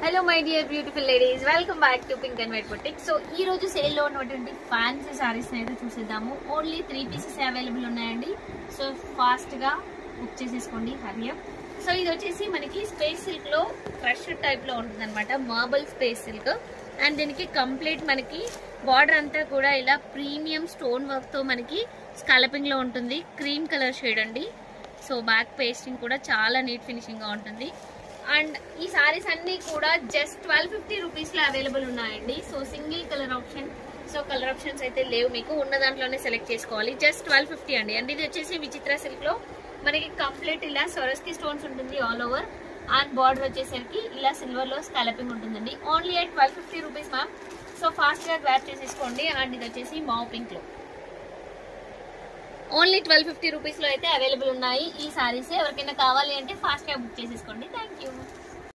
Hello my dear beautiful ladies, welcome back to pink and white boutique. So ఈ రోజు sale లో ఉన్నటువంటి fancy saris అయితే చూసేద్దాము. ఓన్లీ 3 పీసెస్ అవైలబుల్ ఉన్నాయండి. సో ఫాస్ట్ గా బుక్ చేసేసుకోండి, హరియప్. సో ఇది వచ్చేసి మనకి స్పేస్ సిల్క్ లో క్రష్ టైప్ లో ఉంటుంది అనమాట, మార్బల్ స్పేస్ సిల్క్. అండ్ దీనికి కంప్లీట్ మనకి బార్డర్ అంతా కూడా ఇలా ప్రీమియం స్టోన్ వర్క్ తో మనకి స్కాలపింగ్ లో ఉంటుంది. క్రీమ్ కలర్ షేడ్ అండి. సో బ్యాక్ పేస్టింగ్ కూడా చాలా నీట్ ఫినిషింగ్ గా ఉంటుంది. అండ్ ఈ సారీస్ అన్ని కూడా జస్ట్ 1250 రూపీస్ లో అవైలబుల్ ఉన్నాయండి. So single colour option, so colour options అయితే లేవు, మీకు ఉన్న దాంట్లోనే సెలెక్ట్ చేసుకోవాలి. జస్ట్ 1250 అండి. అండ్ ఇది వచ్చేసి విచిత్ర సిల్క్ లో మనకి కంప్లీట్ ఇలా సొరస్కి స్టోన్స్ ఉంటుంది ఆల్ ఓవర్. అండ్ బార్డర్ వచ్చేసరికి ఇలా సిల్వర్ లో స్కాలపింగ్ ఉంటుందండి. Only at 1250 rupees ma'am. So fast గా గ్రాబ్ చేసేసుకోండి. అండ్ ఇది వచ్చేసి మావ్ పింక్ లో ఓన్లీ 1250 రూపీస్ లో అయితే అవైలబుల్ ఉన్నాయి ఈ సారీస్. ఎవరికైనా కావాలి అంటే ఫాస్ట్ గా బుక్ చేసేసుకోండి. Thank you.